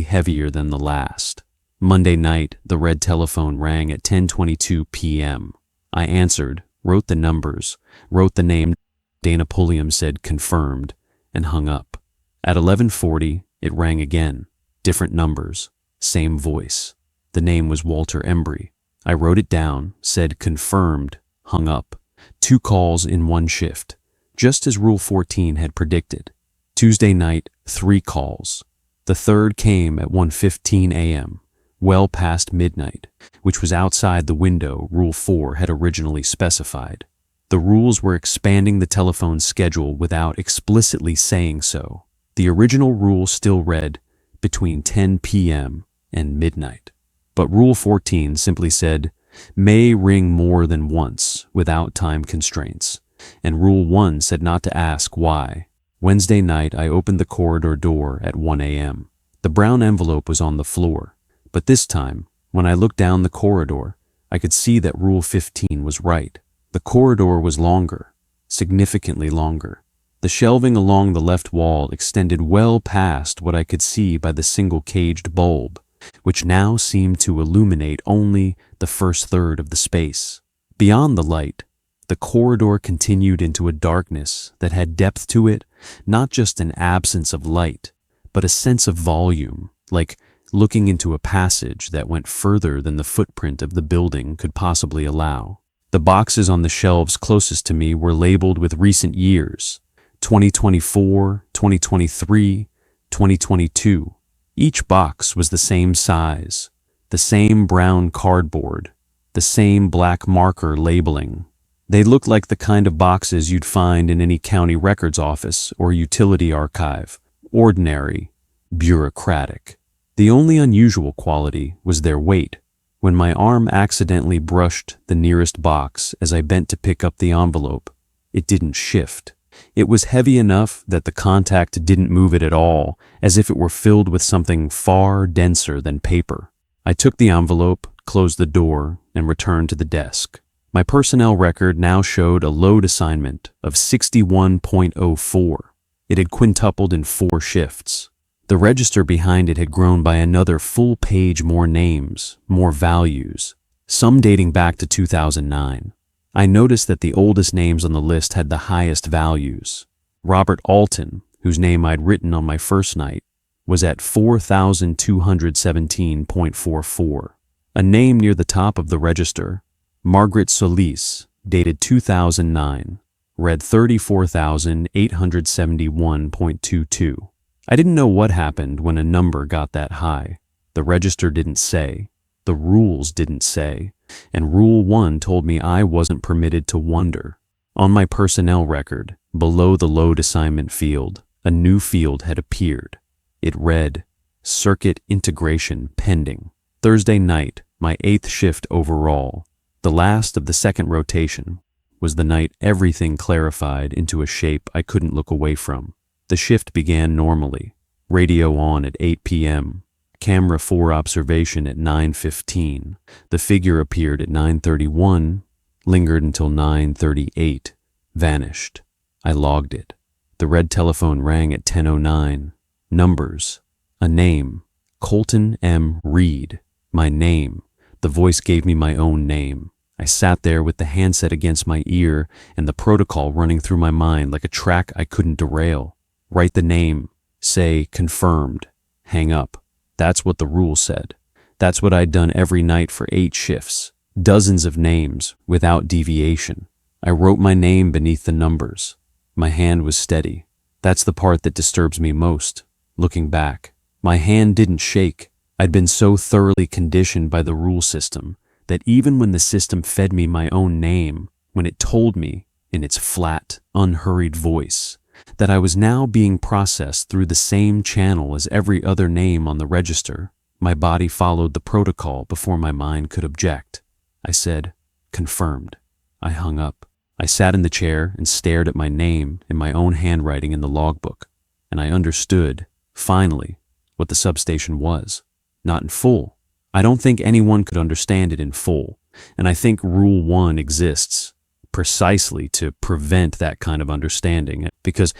heavier than the last. Monday night, the red telephone rang at 10:22 p.m. I answered, wrote the numbers, wrote the name. Dana Pulliam said confirmed, and hung up. At 11:40, it rang again. Different numbers, same voice. The name was Walter Embry. I wrote it down, said confirmed, hung up. 2 calls in 1 shift, just as Rule 14 had predicted. Tuesday night, 3 calls. The third came at 1:15 a.m., well past midnight, which was outside the window Rule 4 had originally specified. The rules were expanding the telephone schedule without explicitly saying so. The original rule still read between 10 p.m. and midnight. But Rule 14 simply said, may ring more than once without time constraints. And Rule 1 said not to ask why. Wednesday night, I opened the corridor door at 1 a.m. The brown envelope was on the floor. But this time, when I looked down the corridor, I could see that Rule 15 was right. The corridor was longer, significantly longer. The shelving along the left wall extended well past what I could see by the single caged bulb, which now seemed to illuminate only the first third of the space. Beyond the light, the corridor continued into a darkness that had depth to it, not just an absence of light, but a sense of volume, like looking into a passage that went further than the footprint of the building could possibly allow. The boxes on the shelves closest to me were labeled with recent years, 2024, 2023, 2022. Each box was the same size, the same brown cardboard, the same black marker labeling. They looked like the kind of boxes you'd find in any county records office or utility archive. Ordinary, bureaucratic. The only unusual quality was their weight. When my arm accidentally brushed the nearest box as I bent to pick up the envelope, it didn't shift. It was heavy enough that the contact didn't move it at all, as if it were filled with something far denser than paper. I took the envelope, closed the door, and returned to the desk. My personnel record now showed a load assignment of 61.04. It had quintupled in 4 shifts. The register behind it had grown by another full page, more names, more values, some dating back to 2009. I noticed that the oldest names on the list had the highest values. Robert Alton, whose name I'd written on my first night, was at 4,217.44. A name near the top of the register, Margaret Solis, dated 2009, read 34,871.22. I didn't know what happened when a number got that high. The register didn't say. The rules didn't say. And Rule 1 told me I wasn't permitted to wonder. On my personnel record, below the load assignment field, a new field had appeared. It read, Circuit Integration Pending. Thursday night, my 8th shift overall, the last of the second rotation, was the night everything clarified into a shape I couldn't look away from. The shift began normally. Radio on at 8 p.m. Camera 4 observation at 9:15. The figure appeared at 9:31, lingered until 9:38, vanished. I logged it. The red telephone rang at 10:09. Numbers. A name. Colton M. Reed. My name. The voice gave me my own name. I sat there with the handset against my ear and the protocol running through my mind like a track I couldn't derail. Write the name. Say, confirmed. Hang up. That's what the rule said. That's what I'd done every night for 8 shifts. Dozens of names, without deviation. I wrote my name beneath the numbers. My hand was steady. That's the part that disturbs me most. Looking back, my hand didn't shake. I'd been so thoroughly conditioned by the rule system that even when the system fed me my own name, when it told me, in its flat, unhurried voice, that I was now being processed through the same channel as every other name on the register, my body followed the protocol before my mind could object. I said, Confirmed. I hung up. I sat in the chair and stared at my name in my own handwriting in the logbook, and I understood, finally, what the substation was. Not in full. I don't think anyone could understand it in full, and I think Rule 1 exists precisely to prevent that kind of understanding, because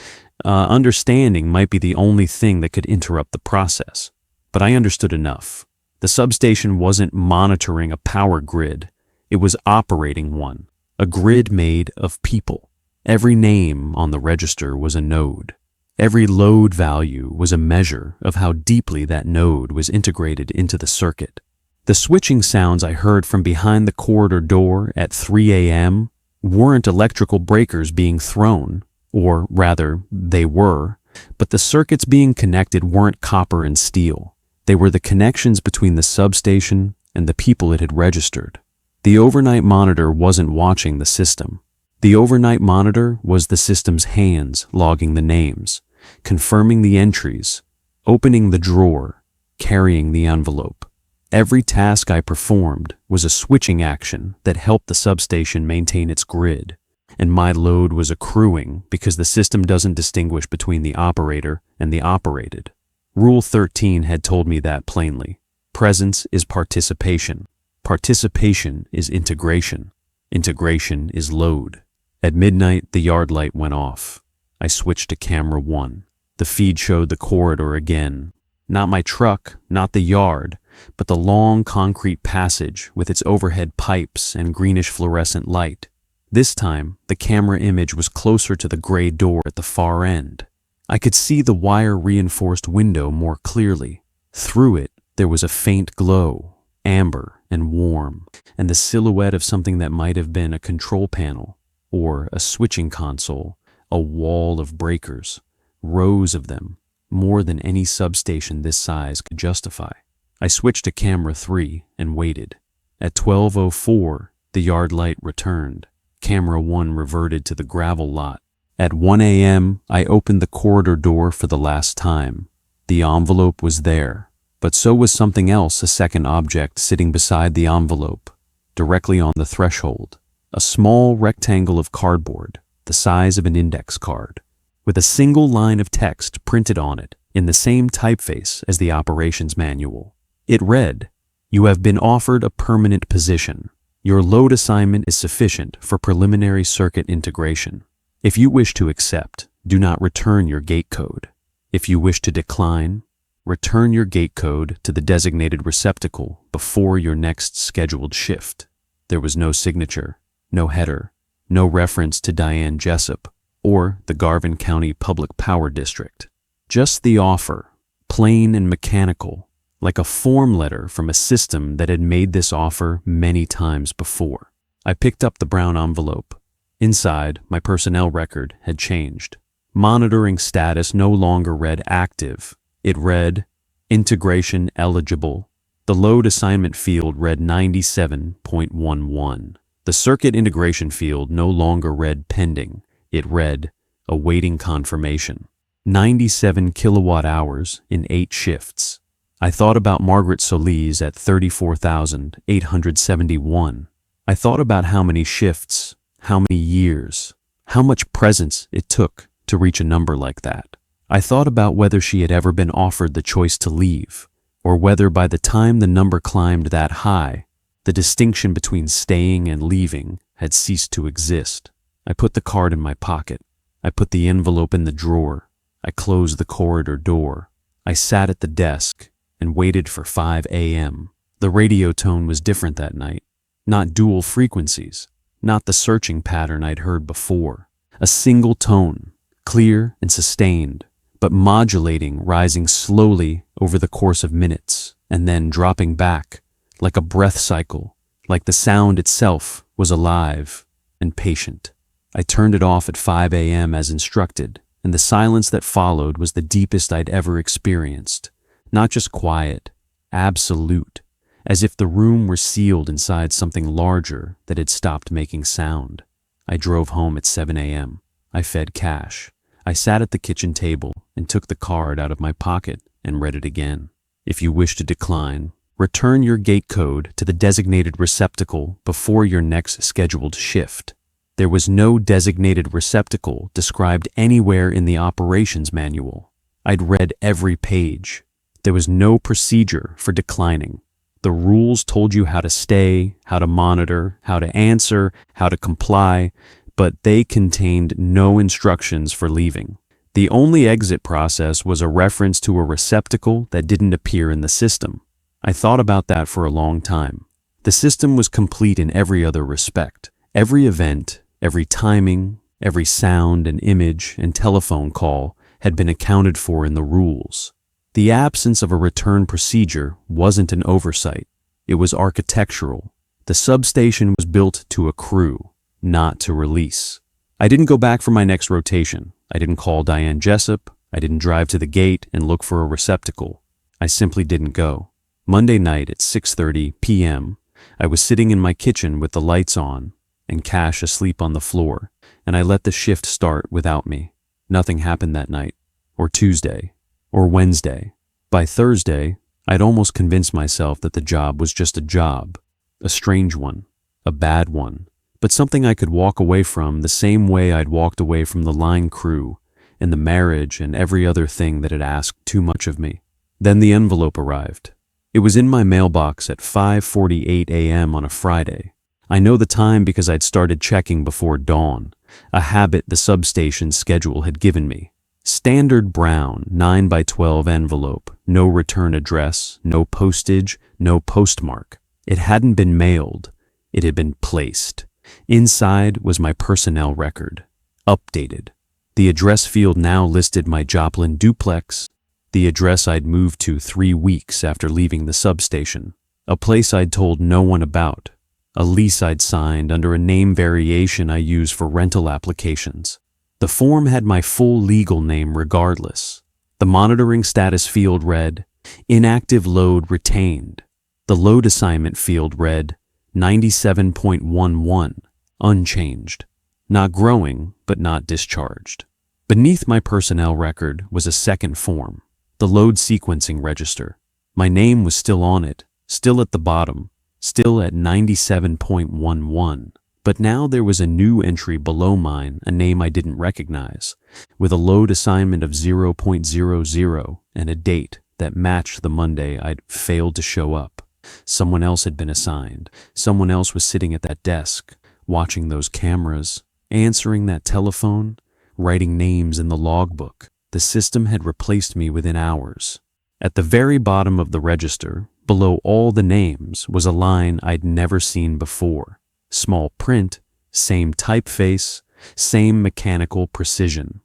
understanding might be the only thing that could interrupt the process. But I understood enough. The substation wasn't monitoring a power grid. It was operating one, a grid made of people. Every name on the register was a node. Every load value was a measure of how deeply that node was integrated into the circuit. The switching sounds I heard from behind the corridor door at 3 a.m. weren't electrical breakers being thrown, or rather, they were, but the circuits being connected weren't copper and steel. They were the connections between the substation and the people it had registered. The overnight monitor wasn't watching the system. The overnight monitor was the system's hands logging the names, confirming the entries, opening the drawer, carrying the envelope. Every task I performed was a switching action that helped the substation maintain its grid, and my load was accruing because the system doesn't distinguish between the operator and the operated. Rule 13 had told me that plainly. Presence is participation. Participation is integration. Integration is load. At midnight, the yard light went off. I switched to camera 1. The feed showed the corridor again. Not my truck, not the yard, but the long concrete passage with its overhead pipes and greenish fluorescent light. This time, the camera image was closer to the gray door at the far end. I could see the wire-reinforced window more clearly. Through it, there was a faint glow, amber and warm, and the silhouette of something that might have been a control panel, or a switching console, a wall of breakers, rows of them, more than any substation this size could justify. I switched to camera 3 and waited. At 12:04, the yard light returned. Camera 1 reverted to the gravel lot. At 1 a.m., I opened the corridor door for the last time. The envelope was there, but so was something else, a second object sitting beside the envelope, directly on the threshold. A small rectangle of cardboard, the size of an index card, with a single line of text printed on it in the same typeface as the operations manual. It read, "You have been offered a permanent position. Your load assignment is sufficient for preliminary circuit integration. If you wish to accept, do not return your gate code. If you wish to decline, return your gate code to the designated receptacle before your next scheduled shift." There was no signature, no header, no reference to Diane Jessup or the Garvin County Public Power District. Just the offer, plain and mechanical, like a form letter from a system that had made this offer many times before. I picked up the brown envelope. Inside, my personnel record had changed. Monitoring status no longer read active. It read integration eligible. The load assignment field read 97.11. The circuit integration field no longer read pending. It read awaiting confirmation. 97 kilowatt hours in 8 shifts. I thought about Margaret Solis at 34,871. I thought about how many shifts, how many years, how much presence it took to reach a number like that. I thought about whether she had ever been offered the choice to leave, or whether by the time the number climbed that high, the distinction between staying and leaving had ceased to exist. I put the card in my pocket. I put the envelope in the drawer. I closed the corridor door. I sat at the desk and waited for 5 a.m. The radio tone was different that night. Not dual frequencies, not the searching pattern I'd heard before. A single tone, clear and sustained, but modulating, rising slowly over the course of minutes, and then dropping back, like a breath cycle, like the sound itself was alive and patient. I turned it off at 5 a.m. as instructed, and the silence that followed was the deepest I'd ever experienced. Not just quiet, absolute, as if the room were sealed inside something larger that had stopped making sound. I drove home at 7 a.m. I fed Cash. I sat at the kitchen table and took the card out of my pocket and read it again. If you wish to decline, Return your gate code to the designated receptacle before your next scheduled shift. There was no designated receptacle described anywhere in the operations manual. I'd read every page. There was no procedure for declining. The rules told you how to stay, how to monitor, how to answer, how to comply, but they contained no instructions for leaving. The only exit process was a reference to a receptacle that didn't appear in the system. I thought about that for a long time. The system was complete in every other respect. Every event, every timing, every sound and image and telephone call had been accounted for in the rules. The absence of a return procedure wasn't an oversight. It was architectural. The substation was built to accrue, not to release. I didn't go back for my next rotation. I didn't call Diane Jessup. I didn't drive to the gate and look for a receptacle. I simply didn't go. Monday night at 6:30 p.m., I was sitting in my kitchen with the lights on and Cash asleep on the floor, and I let the shift start without me. Nothing happened that night, or Tuesday, or Wednesday. By Thursday, I'd almost convinced myself that the job was just a job, a strange one, a bad one, but something I could walk away from the same way I'd walked away from the line crew and the marriage and every other thing that had asked too much of me. Then the envelope arrived. It was in my mailbox at 5:48 a.m. on a Friday. I know the time because I'd started checking before dawn, a habit the substation schedule had given me. Standard brown 9x12 envelope, no return address, no postage, no postmark. It hadn't been mailed. It had been placed. Inside was my personnel record, updated. The address field now listed my Joplin duplex, the address I'd moved to 3 weeks after leaving the substation, a place I'd told no one about, a lease I'd signed under a name variation I use for rental applications. The form had my full legal name regardless. The monitoring status field read, inactive load retained. The load assignment field read, 97.11, unchanged. Not growing, but not discharged. Beneath my personnel record was a second form, the load sequencing register. My name was still on it, still at the bottom, still at 97.11. But now there was a new entry below mine, a name I didn't recognize, with a load assignment of 0.00 and a date that matched the Monday I'd failed to show up. Someone else had been assigned. Someone else was sitting at that desk, watching those cameras, answering that telephone, writing names in the logbook. The system had replaced me within hours. At the very bottom of the register, below all the names, was a line I'd never seen before. Small print, same typeface, same mechanical precision.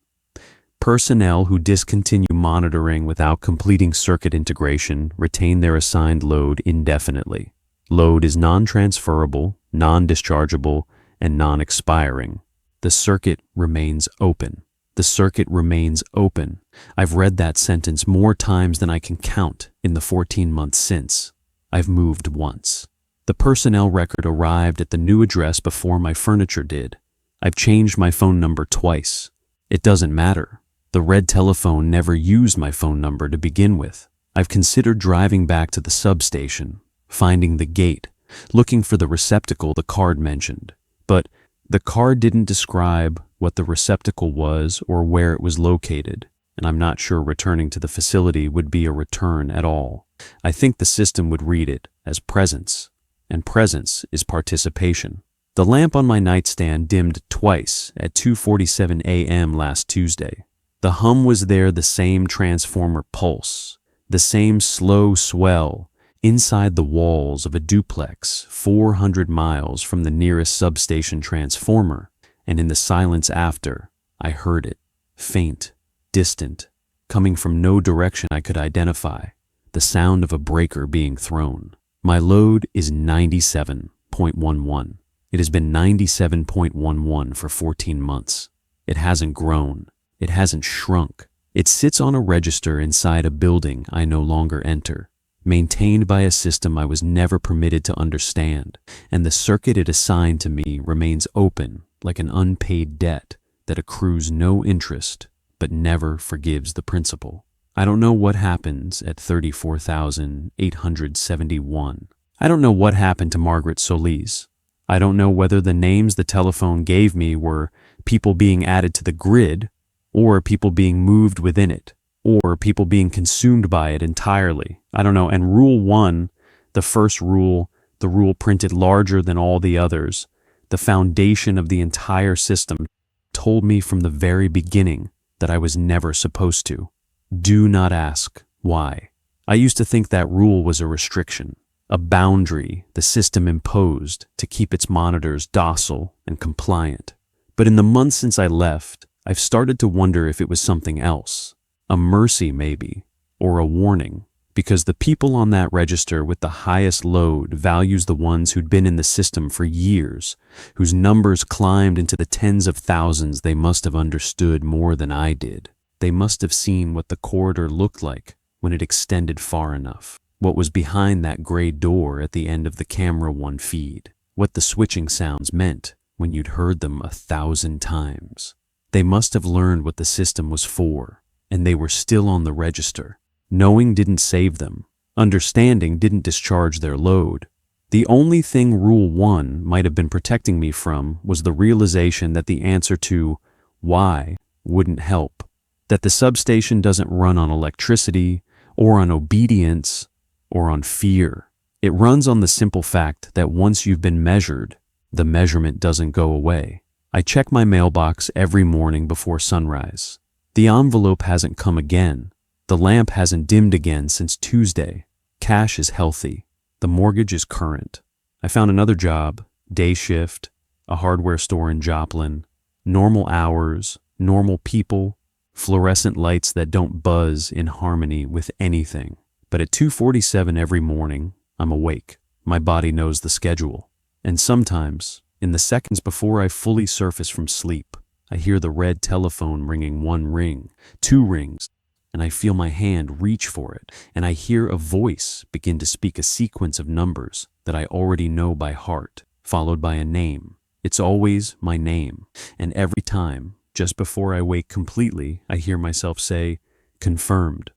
Personnel who discontinue monitoring without completing circuit integration retain their assigned load indefinitely. Load is non-transferable, non-dischargeable, and non-expiring. The circuit remains open. The circuit remains open. I've read that sentence more times than I can count in the 14 months since. I've moved once. The personnel record arrived at the new address before my furniture did. I've changed my phone number twice. It doesn't matter. The red telephone never used my phone number to begin with. I've considered driving back to the substation, finding the gate, looking for the receptacle the card mentioned. But the card didn't describe what the receptacle was or where it was located, and I'm not sure returning to the facility would be a return at all. I think the system would read it as presence, and presence is participation. The lamp on my nightstand dimmed twice at 2:47 a.m. last Tuesday. The hum was there, the same transformer pulse, the same slow swell inside the walls of a duplex 400 miles from the nearest substation transformer, and in the silence after, I heard it, faint, distant, coming from no direction I could identify, the sound of a breaker being thrown. My load is 97.11. It has been 97.11 for 14 months. It hasn't grown. It hasn't shrunk. It sits on a register inside a building I no longer enter, maintained by a system I was never permitted to understand, and the circuit it assigned to me remains open like an unpaid debt that accrues no interest but never forgives the principal. I don't know what happens at 34,871. I don't know what happened to Margaret Solis. I don't know whether the names the telephone gave me were people being added to the grid, or people being moved within it, or people being consumed by it entirely. I don't know. And rule 1, the first rule, the rule printed larger than all the others, the foundation of the entire system, told me from the very beginning that I was never supposed to. Do not ask why. I used to think that rule was a restriction, a boundary the system imposed to keep its monitors docile and compliant. But in the months since I left, I've started to wonder if it was something else, a mercy maybe, or a warning, because the people on that register with the highest load values the ones who'd been in the system for years, whose numbers climbed into the tens of thousands. They must have understood more than I did. They must have seen what the corridor looked like when it extended far enough, what was behind that gray door at the end of the camera 1 feed, what the switching sounds meant when you'd heard them 1,000 times. They must have learned what the system was for, and they were still on the register. Knowing didn't save them. Understanding didn't discharge their load. The only thing Rule 1 might have been protecting me from was the realization that the answer to why wouldn't help. That the substation doesn't run on electricity, or on obedience, or on fear. It runs on the simple fact that once you've been measured, the measurement doesn't go away. I check my mailbox every morning before sunrise. The envelope hasn't come again. The lamp hasn't dimmed again since Tuesday. Cash is healthy. The mortgage is current. I found another job, day shift, a hardware store in Joplin. Normal hours, normal people, fluorescent lights that don't buzz in harmony with anything. But at 2:47 every morning, I'm awake. My body knows the schedule. And sometimes, in the seconds before I fully surface from sleep, I hear the red telephone ringing 1 ring, 2 rings, and I feel my hand reach for it, and I hear a voice begin to speak a sequence of numbers that I already know by heart, followed by a name. It's always my name, and every time, just before I wake completely, I hear myself say, "Confirmed."